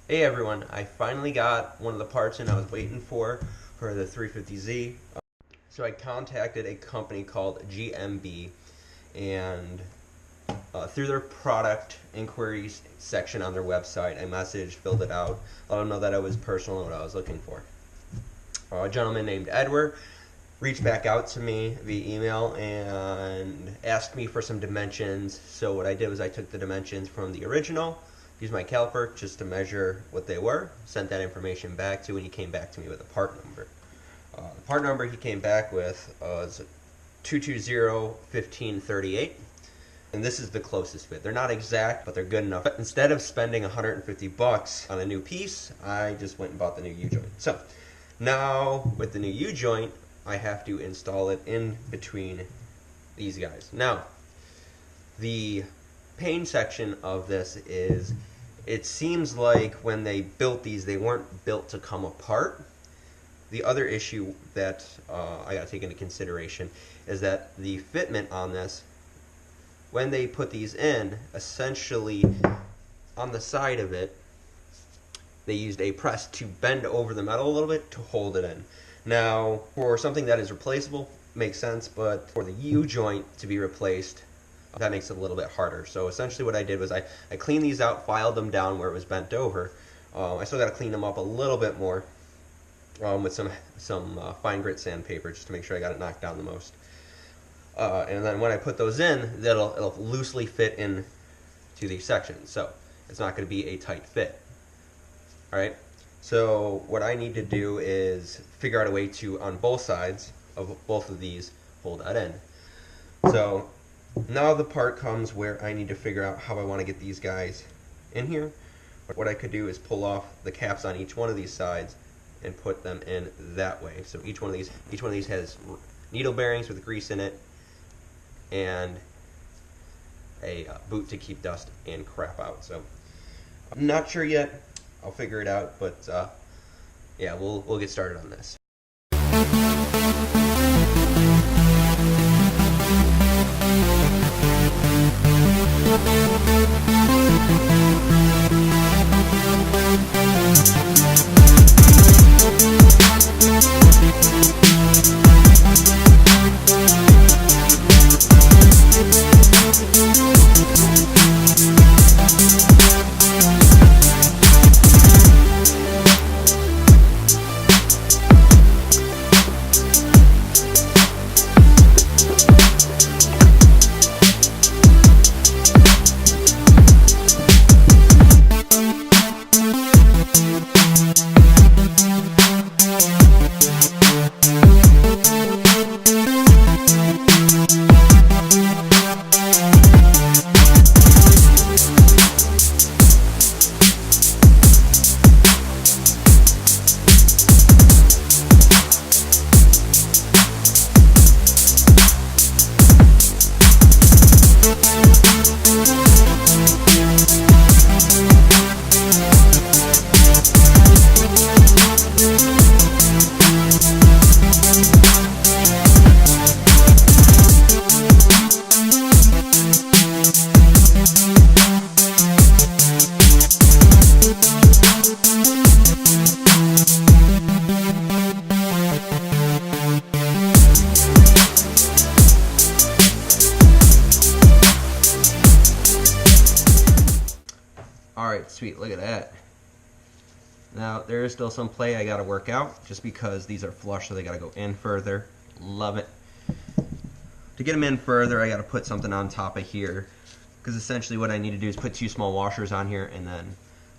Hey everyone, I finally got one of the parts in I was waiting for the 350Z. So I contacted a company called GMB, and through their product inquiries section on their website, I messaged, filled it out, let them know that it was personal and what I was looking for. A gentleman named Edward reached back out to me via email and asked me for some dimensions. So what I did was I took the dimensions from the original, used my caliper just to measure what they were, sent that information back to, and he came back to me with a part number. The part number he came back with was 220-1538, and this is the closest fit. They're not exact, but they're good enough. But instead of spending $150 on a new piece, I just went and bought the new U-joint. So now with the new U-joint, I have to install it in between these guys. Now, the pain section of this is, it seems like when they built these, they weren't built to come apart. The other issue that I got to take into consideration is that the fitment on this, when they put these in, essentially on the side of it, they used a press to bend over the metal a little bit to hold it in. Now, for something that is replaceable, makes sense, but for the U-joint to be replaced, that makes it a little bit harder. So essentially what I did was I cleaned these out, filed them down where it was bent over. I still got to clean them up a little bit more with some fine grit sandpaper just to make sure I got it knocked down the most. And then when I put those in, it'll loosely fit in to these sections. So it's not going to be a tight fit. All right. So what I need to do is figure out a way to, on both sides of both of these, hold that in. So now the part comes where I need to figure out how I want to get these guys in here. What I could do is pull off the caps on each one of these sides and put them in that way. So each one of these has needle bearings with grease in it and a boot to keep dust and crap out. So I'm not sure yet. I'll figure it out, but yeah, we'll get started on this. Alright, sweet, look at that. Now, there is still some play I gotta work out, just because these are flush, so they gotta go in further. Love it. To get them in further, I gotta put something on top of here, because essentially what I need to do is put two small washers on here and then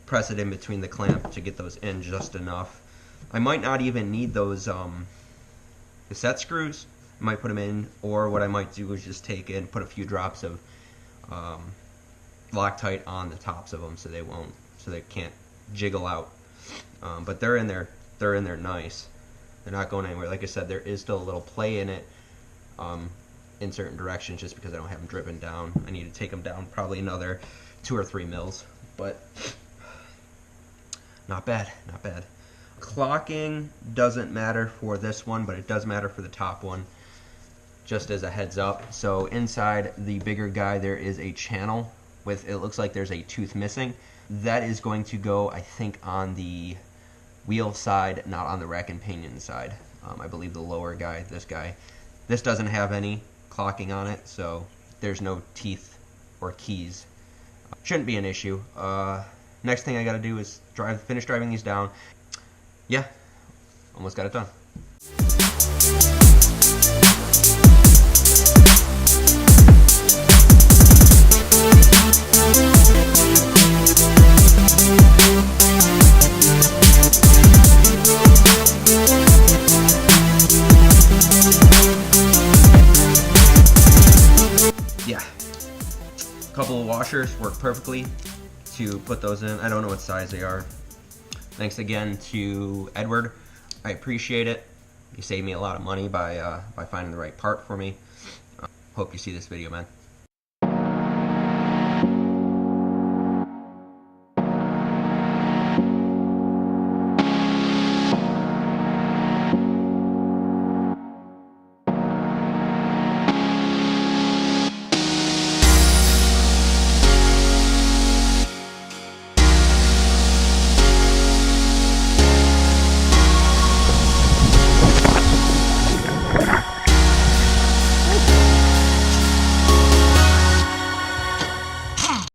press it in between the clamp to get those in just enough. I might not even need those cassette screws. I might put them in, or what I might do is just take it and put a few drops of Loctite on the tops of them so they can't jiggle out. But they're in there nice. They're not going anywhere. Like I said, there is still a little play in it in certain directions just because I don't have them driven down. I need to take them down probably another 2 or 3 mils, but not bad, not bad. Clocking doesn't matter for this one, but it does matter for the top one, just as a heads up. So inside the bigger guy there is a channel with, it looks like there's a tooth missing. That is going to go, I think, on the wheel side, not on the rack and pinion side. I believe the lower guy, this doesn't have any clocking on it, so there's no teeth or keys. Shouldn't be an issue. Next thing I gotta do is finish driving these down. Yeah, almost got it done. Yeah, a couple of washers work perfectly to put those in. I don't know what size they are. Thanks again to Edward. I appreciate it. You saved me a lot of money by finding the right part for me. Hope you see this video, man.